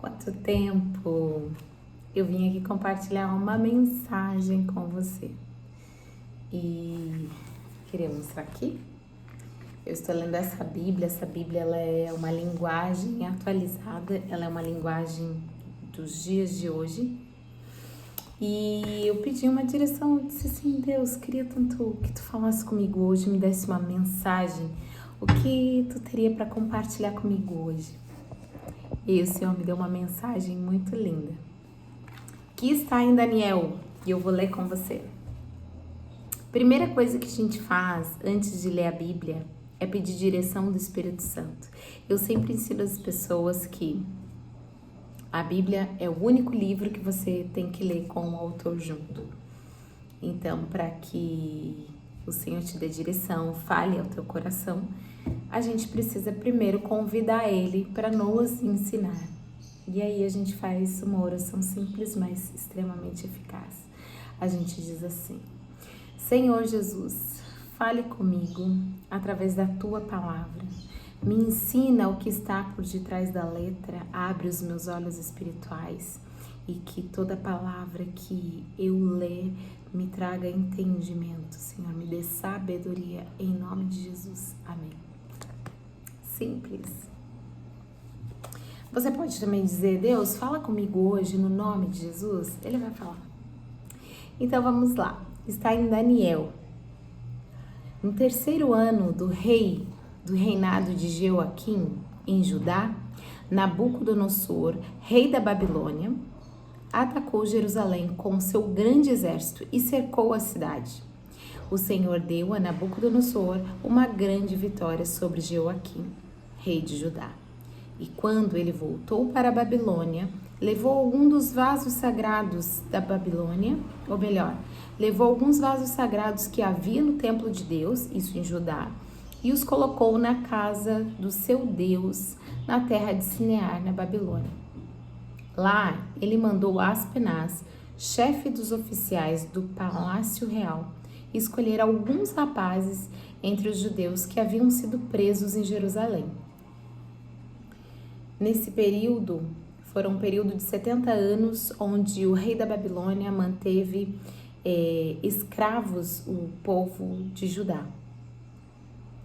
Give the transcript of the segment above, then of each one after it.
Quanto tempo! Eu vim aqui compartilhar uma mensagem com você e queria mostrar aqui. Eu estou lendo essa Bíblia ela é uma linguagem atualizada, ela é uma linguagem dos dias de hoje. E eu pedi uma direção, eu disse assim, Deus, queria tanto que tu falasse comigo hoje, me desse uma mensagem, o que tu teria para compartilhar comigo hoje? E o Senhor me deu uma mensagem muito linda, que está em Daniel, e eu vou ler com você. Primeira coisa que a gente faz antes de ler a Bíblia é pedir direção do Espírito Santo. Eu sempre ensino as pessoas que a Bíblia é o único livro que você tem que ler com o autor junto. Então, para que o Senhor te dê direção, fale ao teu coração, a gente precisa primeiro convidar Ele para nos ensinar. E aí a gente faz uma oração simples, mas extremamente eficaz. A gente diz assim: Senhor Jesus, fale comigo através da Tua palavra. Me ensina o que está por detrás da letra, abre os meus olhos espirituais e que toda palavra que eu ler me traga entendimento. Senhor, me dê sabedoria em nome de Jesus. Amém. Simples. Você pode também dizer, Deus, fala comigo hoje no nome de Jesus? Ele vai falar. Então vamos lá. Está em Daniel. No terceiro ano do reinado de Jeoaquim em Judá, Nabucodonosor, rei da Babilônia, atacou Jerusalém com seu grande exército e cercou a cidade. O Senhor deu a Nabucodonosor uma grande vitória sobre Jeoaquim, rei de Judá. E quando ele voltou para a Babilônia, levou algum dos vasos sagrados da Babilônia, ou melhor, levou alguns vasos sagrados que havia no templo de Deus, isso em Judá, e os colocou na casa do seu Deus, na terra de Sinear, na Babilônia. Lá, ele mandou Aspenaz, chefe dos oficiais do Palácio Real, escolher alguns rapazes entre os judeus que haviam sido presos em Jerusalém. Nesse período, foram um período de 70 anos, onde o rei da Babilônia manteve escravos o povo de Judá.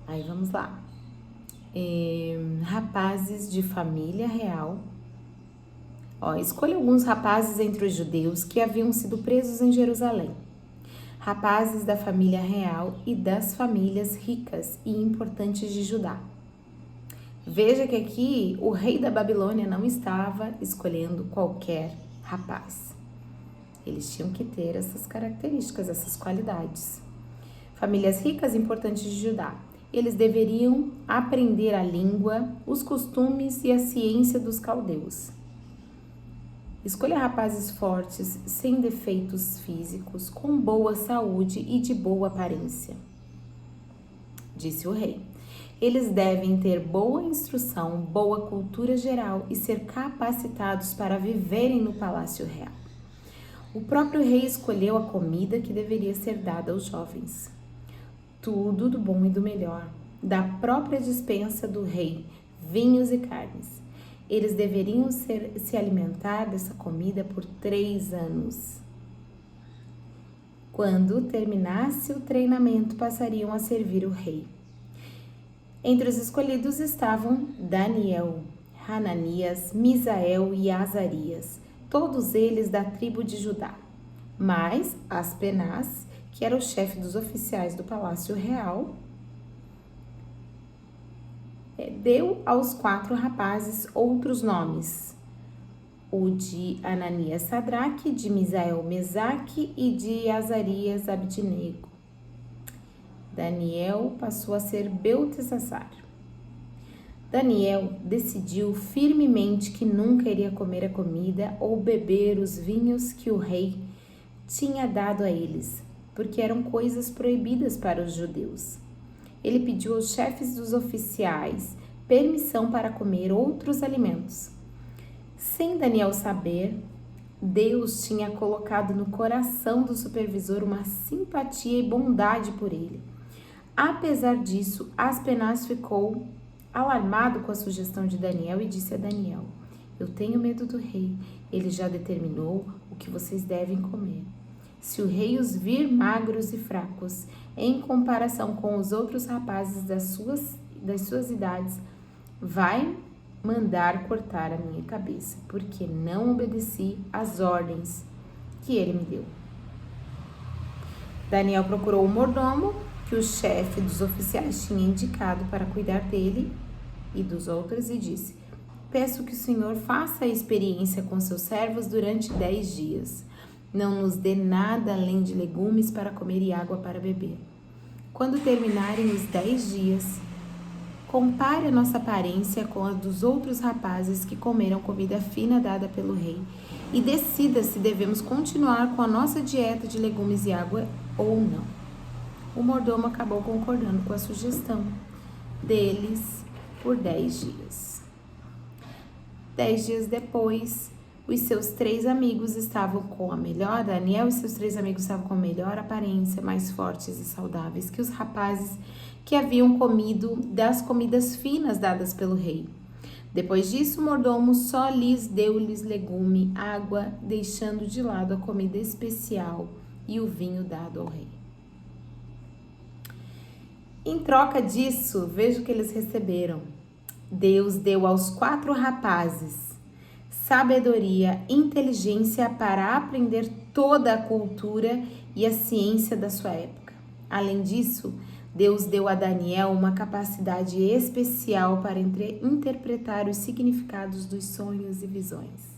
Aí vamos lá. Rapazes de família real. Escolha alguns rapazes entre os judeus que haviam sido presos em Jerusalém. Rapazes da família real e das famílias ricas e importantes de Judá. Veja que aqui o rei da Babilônia não estava escolhendo qualquer rapaz. Eles tinham que ter essas características, essas qualidades. Famílias ricas e importantes de Judá. Eles deveriam aprender a língua, os costumes e a ciência dos caldeus. Escolha rapazes fortes, sem defeitos físicos, com boa saúde e de boa aparência, disse o rei. Eles devem ter boa instrução, boa cultura geral e ser capacitados para viverem no palácio real. O próprio rei escolheu a comida que deveria ser dada aos jovens. Tudo do bom e do melhor, da própria despensa do rei, vinhos e carnes. Eles deveriam se alimentar dessa comida por 3 anos. Quando terminasse o treinamento, passariam a servir o rei. Entre os escolhidos estavam Daniel, Hananias, Misael e Azarias, todos eles da tribo de Judá, mais Aspenaz, que era o chefe dos oficiais do Palácio Real, deu aos 4 rapazes outros nomes, o de Ananias Sadraque, de Misael Mesaque e de Azarias Abdinego. Daniel passou a ser Beltesazar. Daniel decidiu firmemente que nunca iria comer a comida ou beber os vinhos que o rei tinha dado a eles, porque eram coisas proibidas para os judeus. Ele pediu aos chefes dos oficiais permissão para comer outros alimentos. Sem Daniel saber, Deus tinha colocado no coração do supervisor uma simpatia e bondade por ele. Apesar disso, Aspenaz ficou alarmado com a sugestão de Daniel e disse a Daniel: Eu tenho medo do rei. Ele já determinou o que vocês devem comer. Se o rei os vir magros e fracos, em comparação com os outros rapazes das suas idades, vai mandar cortar a minha cabeça, porque não obedeci às ordens que ele me deu. Daniel procurou o mordomo que o chefe dos oficiais tinha indicado para cuidar dele e dos outros e disse: peço que o Senhor faça a experiência com seus servos durante 10 dias. Não nos dê nada além de legumes para comer e água para beber. Quando terminarem os 10 dias, compare a nossa aparência com a dos outros rapazes que comeram comida fina dada pelo rei e decida se devemos continuar com a nossa dieta de legumes e água ou não. O mordomo acabou concordando com a sugestão deles por 10 dias. 10 dias depois, os seus 3 amigos estavam com a melhor, Daniel e seus 3 amigos estavam com a melhor aparência, mais fortes e saudáveis que os rapazes que haviam comido das comidas finas dadas pelo rei. Depois disso, o mordomo só deu-lhes legume, água, deixando de lado a comida especial e o vinho dado ao rei. Em troca disso, veja o que eles receberam. Deus deu aos 4 rapazes sabedoria, inteligência para aprender toda a cultura e a ciência da sua época. Além disso, Deus deu a Daniel uma capacidade especial para interpretar os significados dos sonhos e visões.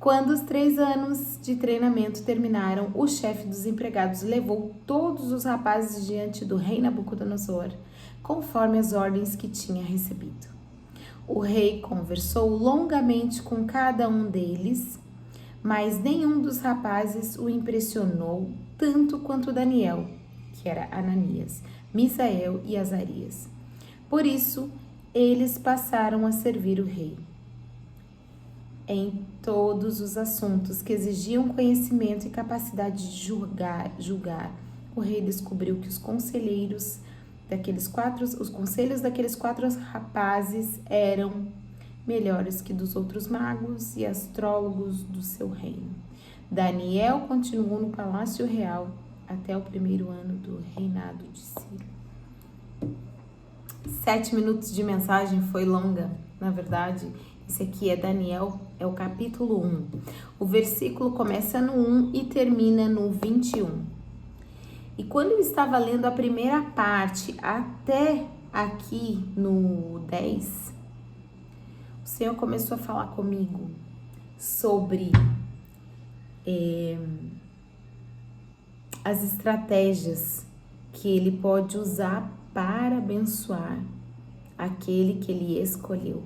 Quando os 3 anos de treinamento terminaram, o chefe dos empregados levou todos os rapazes diante do rei Nabucodonosor, conforme as ordens que tinha recebido. O rei conversou longamente com cada um deles, mas nenhum dos rapazes o impressionou tanto quanto Daniel, que era Ananias, Misael e Azarias. Por isso, eles passaram a servir o rei em todos os assuntos que exigiam conhecimento e capacidade de julgar. O rei descobriu que os conselhos daqueles 4 rapazes eram melhores que dos outros magos e astrólogos do seu reino. Daniel continuou no palácio real até o 1º ano do reinado de Ciro. 7 minutos de mensagem foi longa, na verdade. Esse aqui é Daniel, é o capítulo 1. O versículo começa no 1 e termina no 21. E quando eu estava lendo a primeira parte até aqui no 10, o Senhor começou a falar comigo sobre as estratégias que Ele pode usar para abençoar aquele que Ele escolheu.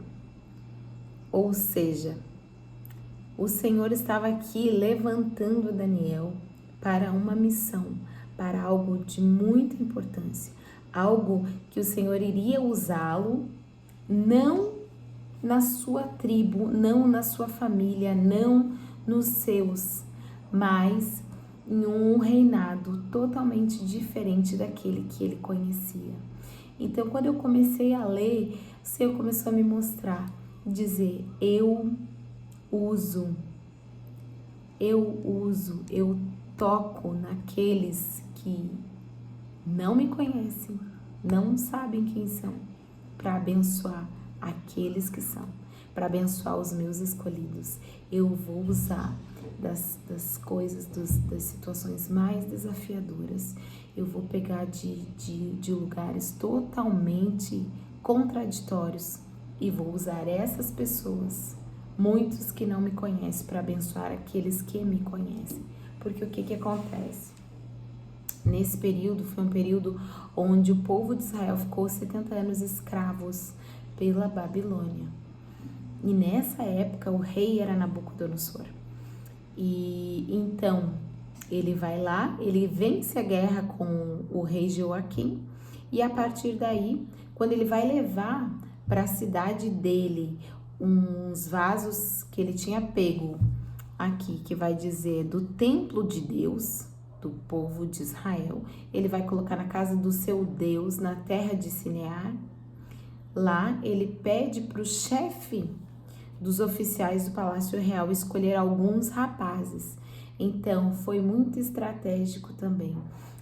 Ou seja, o Senhor estava aqui levantando Daniel para uma missão, para algo de muita importância, algo que o Senhor iria usá-lo, não na sua tribo, não na sua família, não nos seus, mas em um reinado totalmente diferente daquele que ele conhecia. Então, quando eu comecei a ler, o Senhor começou a me mostrar, dizer, eu toco naqueles que não me conhecem, não sabem quem são, para abençoar aqueles que são, para abençoar os meus escolhidos. Eu vou usar das coisas, das situações mais desafiadoras. Eu vou pegar de lugares totalmente contraditórios e vou usar essas pessoas, muitos que não me conhecem, para abençoar aqueles que me conhecem. Porque o que acontece? Nesse período, foi um período onde o povo de Israel ficou 70 anos escravos pela Babilônia. E nessa época, o rei era Nabucodonosor. E então, ele vai lá, ele vence a guerra com o rei Joaquim, e a partir daí, quando ele vai levar para a cidade dele uns vasos que ele tinha pego aqui, que vai dizer do templo de Deus, do povo de Israel, ele vai colocar na casa do seu Deus, na terra de Sinear. Lá ele pede para o chefe dos oficiais do Palácio Real escolher alguns rapazes. Então, foi muito estratégico também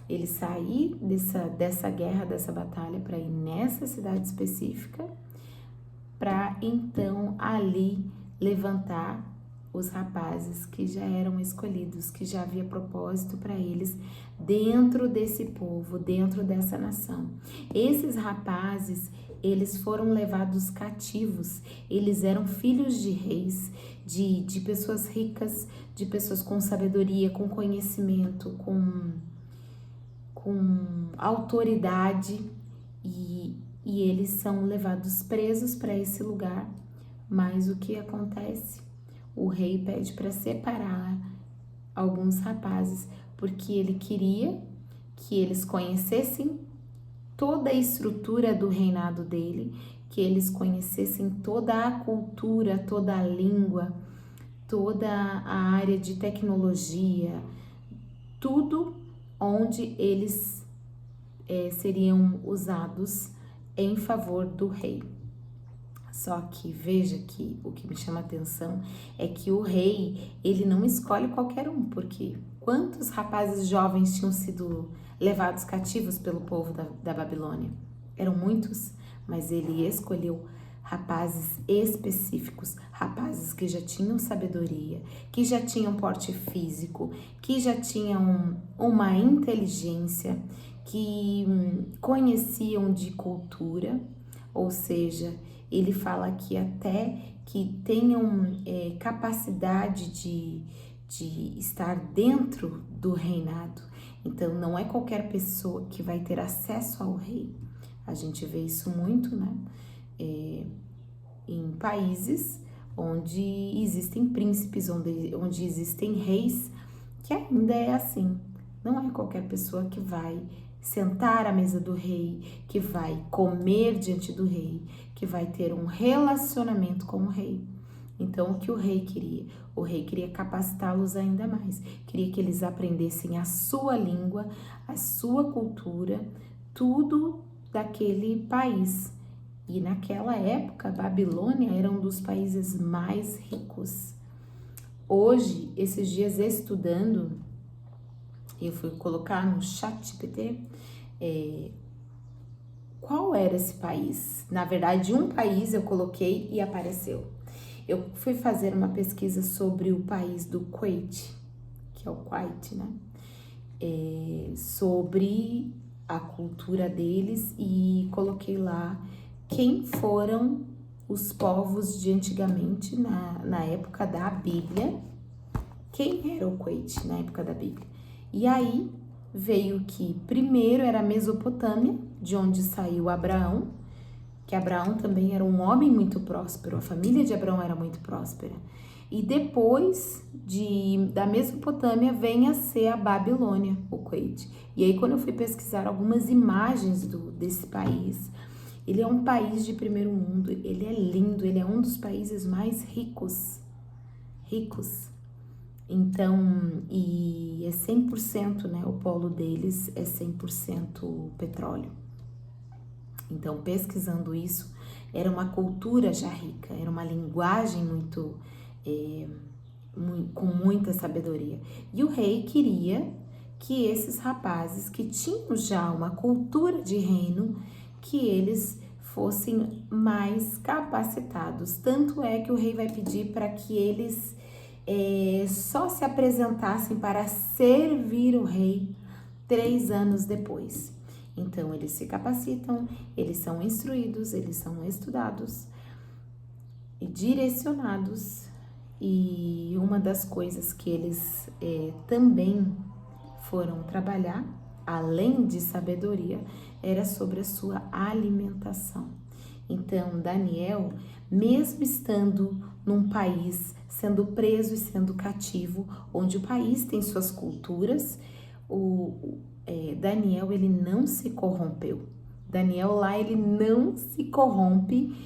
ele sair dessa guerra, dessa batalha, para ir nessa cidade específica, para então ali levantar os rapazes que já eram escolhidos, que já havia propósito para eles dentro desse povo, dentro dessa nação. Esses rapazes, eles foram levados cativos, eles eram filhos de reis, de pessoas ricas, de pessoas com sabedoria, com conhecimento, com autoridade, e eles são levados presos para esse lugar. Mas o que acontece? O rei pede para separar alguns rapazes, porque ele queria que eles conhecessem toda a estrutura do reinado dele, que eles conhecessem toda a cultura, toda a língua, toda a área de tecnologia, tudo onde eles seriam usados em favor do rei. Só que veja que o que me chama a atenção é que o rei, ele não escolhe qualquer um, porque quantos rapazes jovens tinham sido levados cativos pelo povo da Babilônia? Eram muitos, mas ele escolheu rapazes específicos, rapazes que já tinham sabedoria, que já tinham porte físico, que já tinham uma inteligência, que conheciam de cultura, ou seja, ele fala aqui até que tenham capacidade de estar dentro do reinado. Então, não é qualquer pessoa que vai ter acesso ao rei. A gente vê isso muito, né? Em países onde existem príncipes, onde existem reis, que ainda é assim. Não é qualquer pessoa que vai sentar à mesa do rei, que vai comer diante do rei, que vai ter um relacionamento com o rei. Então, o que o rei queria? O rei queria capacitá-los ainda mais, queria que eles aprendessem a sua língua, a sua cultura, tudo daquele país. E naquela época, a Babilônia era um dos países mais ricos. Hoje, esses dias estudando, eu fui colocar no ChatGPT qual era esse país. Na verdade, um país eu coloquei e apareceu. Eu fui fazer uma pesquisa sobre o país do Kuwait, que é o Kuwait, né? Sobre a cultura deles, e coloquei lá quem foram os povos de antigamente, na época da Bíblia. Quem era o Kuwait na época da Bíblia? E aí veio que primeiro era a Mesopotâmia, de onde saiu Abraão, que Abraão também era um homem muito próspero, a família de Abraão era muito próspera. E depois da Mesopotâmia vem a ser a Babilônia, o Kuwait. E aí quando eu fui pesquisar algumas imagens desse país, ele é um país de primeiro mundo, ele é lindo, ele é um dos países mais ricos. Então, e é 100%, né, o polo deles é 100% petróleo. Então, pesquisando isso, era uma cultura já rica, era uma linguagem com muita sabedoria. E o rei queria que esses rapazes que tinham já uma cultura de reino, que eles fossem mais capacitados. Tanto é que o rei vai pedir para que eles só se apresentassem para servir o rei 3 anos depois. Então, eles se capacitam, eles são instruídos, eles são estudados e direcionados. E uma das coisas que eles também foram trabalhar, além de sabedoria, era sobre a sua alimentação. Então, Daniel, mesmo estando num país, sendo preso e sendo cativo, onde o país tem suas culturas, Daniel, ele não se corrompeu. Daniel lá, ele não se corrompe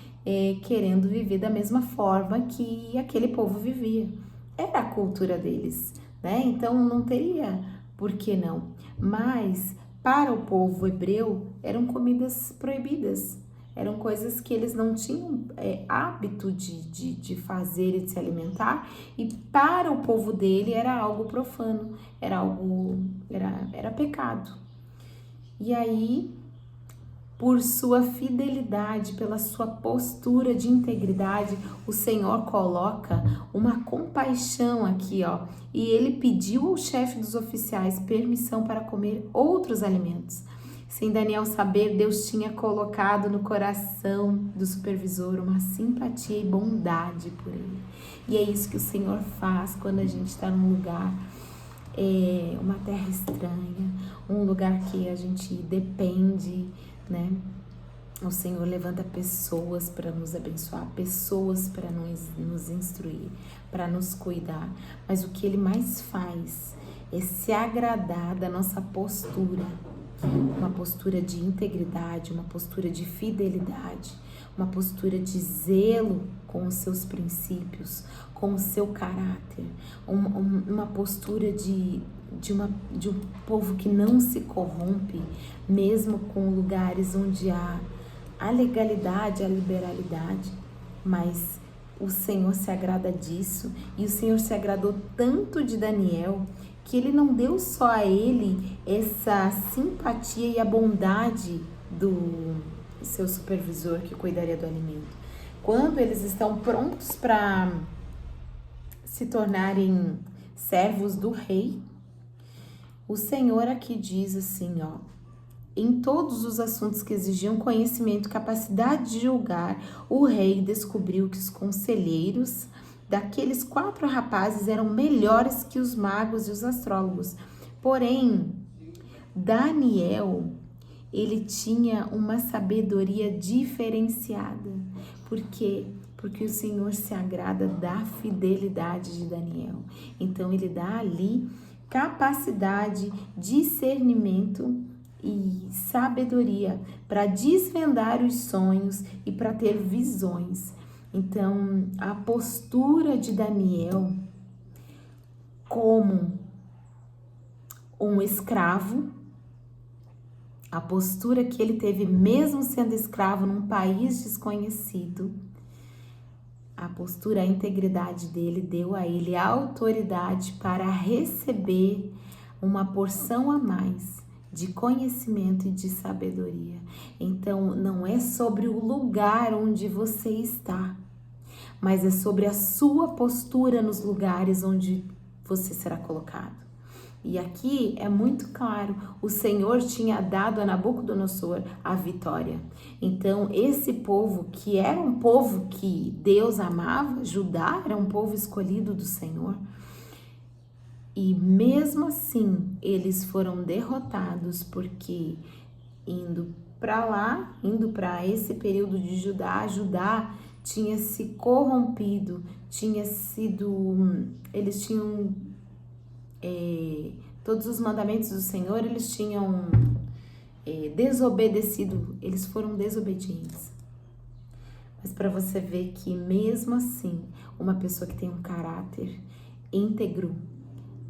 querendo viver da mesma forma que aquele povo vivia. Era a cultura deles, né? Então, não teria por que não. Mas, para o povo hebreu, eram comidas proibidas. eram coisas que eles não tinham hábito de fazer e de se alimentar, e para o povo dele era algo profano, era pecado. E aí, por sua fidelidade, pela sua postura de integridade, o Senhor coloca uma compaixão aqui, ó. E ele pediu ao chefe dos oficiais permissão para comer outros alimentos. Sem Daniel saber, Deus tinha colocado no coração do supervisor uma simpatia e bondade por ele. E é isso que o Senhor faz quando a gente está num lugar, uma terra estranha, um lugar que a gente depende, né? O Senhor levanta pessoas para nos abençoar, pessoas para nos instruir, para nos cuidar. Mas o que Ele mais faz é se agradar da nossa postura, uma postura de integridade, uma postura de fidelidade, uma postura de zelo com os seus princípios, com o seu caráter, uma postura de um povo que não se corrompe, mesmo com lugares onde há a legalidade, a liberalidade, mas o Senhor se agrada disso, e o Senhor se agradou tanto de Daniel que ele não deu só a ele essa simpatia e a bondade do seu supervisor que cuidaria do alimento. Quando eles estão prontos para se tornarem servos do rei, o Senhor aqui diz assim, ó: em todos os assuntos que exigiam conhecimento e capacidade de julgar, o rei descobriu que os conselheiros daqueles 4 rapazes eram melhores que os magos e os astrólogos. Porém, Daniel, ele tinha uma sabedoria diferenciada. Por quê? Porque o Senhor se agrada da fidelidade de Daniel. Então, ele dá ali capacidade, discernimento e sabedoria para desvendar os sonhos e para ter visões. Então, a postura de Daniel como um escravo, a postura que ele teve mesmo sendo escravo num país desconhecido, a postura, a integridade dele deu a ele a autoridade para receber uma porção a mais de conhecimento e de sabedoria. Então, não é sobre o lugar onde você está, mas é sobre a sua postura nos lugares onde você será colocado. E aqui é muito claro, o Senhor tinha dado a Nabucodonosor a vitória. Então, esse povo, que era um povo que Deus amava, Judá era um povo escolhido do Senhor, e mesmo assim, eles foram derrotados, porque indo para esse período de Judá tinha se corrompido, eles tinham todos os mandamentos do Senhor, eles tinham desobedecido, eles foram desobedientes. Mas para você ver que mesmo assim, uma pessoa que tem um caráter íntegro,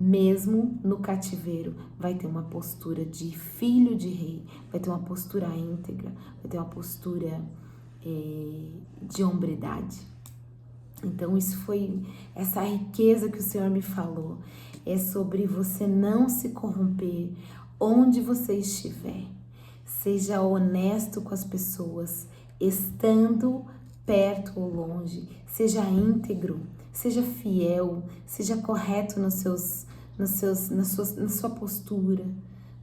mesmo no cativeiro, vai ter uma postura de filho de rei, vai ter uma postura íntegra, vai ter uma postura de hombridade. Então, essa riqueza que o Senhor me falou, é sobre você não se corromper onde você estiver. Seja honesto com as pessoas, estando perto ou longe, seja íntegro, seja fiel, seja correto na sua postura,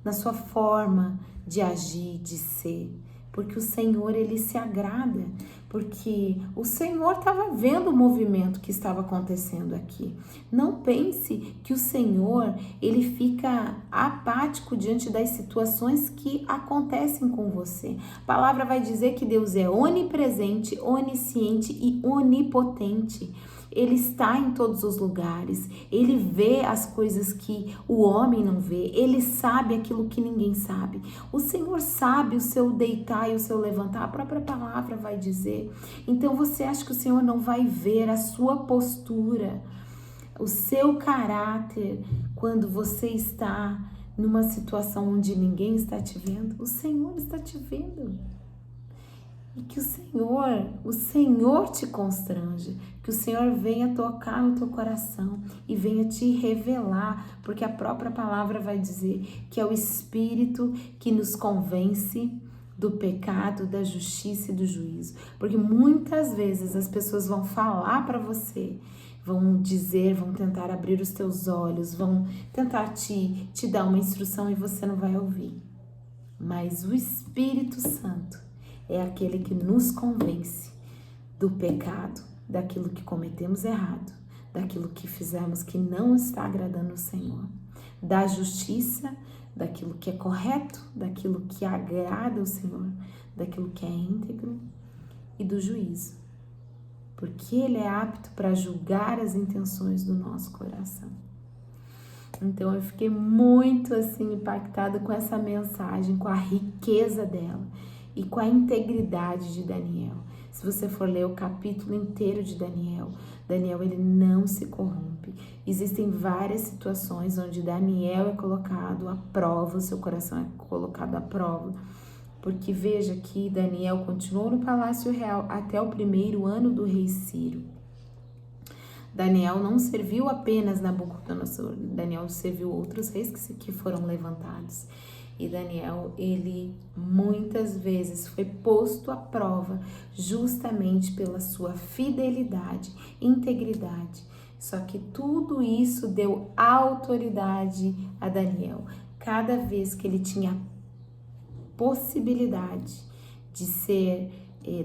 na sua forma de agir, de ser, porque o Senhor, ele se agrada, porque o Senhor estava vendo o movimento que estava acontecendo aqui. Não pense que o Senhor, ele fica apático diante das situações que acontecem com você. A palavra vai dizer que Deus é onipresente, onisciente e onipotente. Ele está em todos os lugares, ele vê as coisas que o homem não vê, ele sabe aquilo que ninguém sabe. O Senhor sabe o seu deitar e o seu levantar, a própria palavra vai dizer. Então você acha que o Senhor não vai ver a sua postura, o seu caráter, quando você está numa situação onde ninguém está te vendo? O Senhor está te vendo. e que o Senhor te constranja, que o Senhor venha tocar no teu coração e venha te revelar, porque a própria palavra vai dizer que é o Espírito que nos convence do pecado, da justiça e do juízo. Porque muitas vezes as pessoas vão falar para você, vão dizer, vão tentar abrir os teus olhos, vão tentar te dar uma instrução e você não vai ouvir. Mas o Espírito Santo é aquele que nos convence do pecado, daquilo que cometemos errado, daquilo que fizemos que não está agradando o Senhor, da justiça, daquilo que é correto, daquilo que agrada o Senhor, daquilo que é íntegro e do juízo, porque Ele é apto para julgar as intenções do nosso coração. Então eu fiquei muito assim impactada com essa mensagem, com a riqueza dela e com a integridade de Daniel. Se você for ler o capítulo inteiro de Daniel, ele não se corrompe. Existem várias situações onde Daniel é colocado à prova, o seu coração é colocado à prova, porque veja que Daniel continuou no palácio real até o 1º ano do rei Ciro. Daniel não serviu apenas Nabucodonosor, Daniel serviu outros reis que foram levantados. E Daniel, ele muitas vezes foi posto à prova justamente pela sua fidelidade, integridade. Só que tudo isso deu autoridade a Daniel. Cada vez que ele tinha possibilidade de ser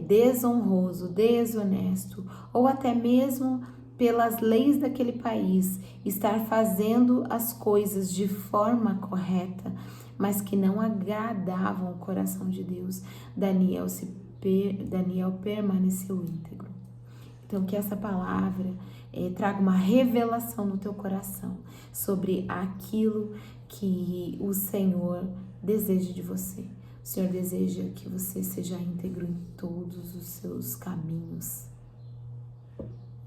desonroso, desonesto, ou até mesmo pelas leis daquele país, estar fazendo as coisas de forma correta, mas que não agradavam o coração de Deus, Daniel permaneceu íntegro. Então, que essa palavra traga uma revelação no teu coração sobre aquilo que o Senhor deseja de você. O Senhor deseja que você seja íntegro em todos os seus caminhos.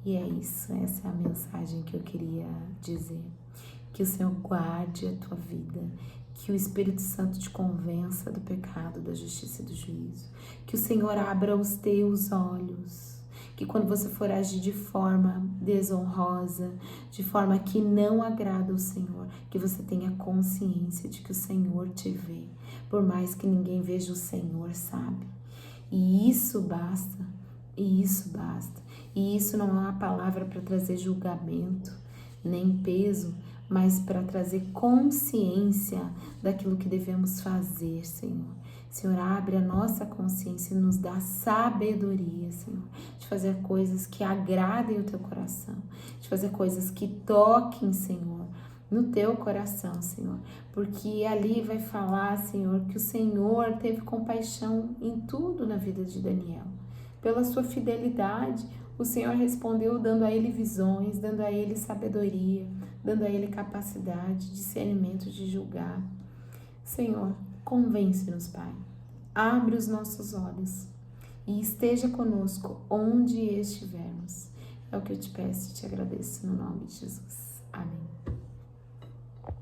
E é isso, essa é a mensagem que eu queria dizer. Que o Senhor guarde a tua vida, que o Espírito Santo te convença do pecado, da justiça e do juízo. Que o Senhor abra os teus olhos, que quando você for agir de forma desonrosa, de forma que não agrada ao Senhor, que você tenha consciência de que o Senhor te vê. Por mais que ninguém veja, o Senhor sabe. E isso basta, e isso basta. E isso não é uma palavra para trazer julgamento, nem peso, mas para trazer consciência daquilo que devemos fazer, Senhor. Senhor, abre a nossa consciência e nos dá sabedoria, Senhor, de fazer coisas que agradem o teu coração, de fazer coisas que toquem, Senhor, no teu coração, Senhor, porque ali vai falar, Senhor, que o Senhor teve compaixão em tudo na vida de Daniel. Pela sua fidelidade, o Senhor respondeu dando a ele visões, dando a ele sabedoria, dando a ele capacidade, discernimento de julgar. Senhor, convence-nos, Pai. Abre os nossos olhos e esteja conosco onde estivermos. É o que eu te peço e te agradeço no nome de Jesus. Amém.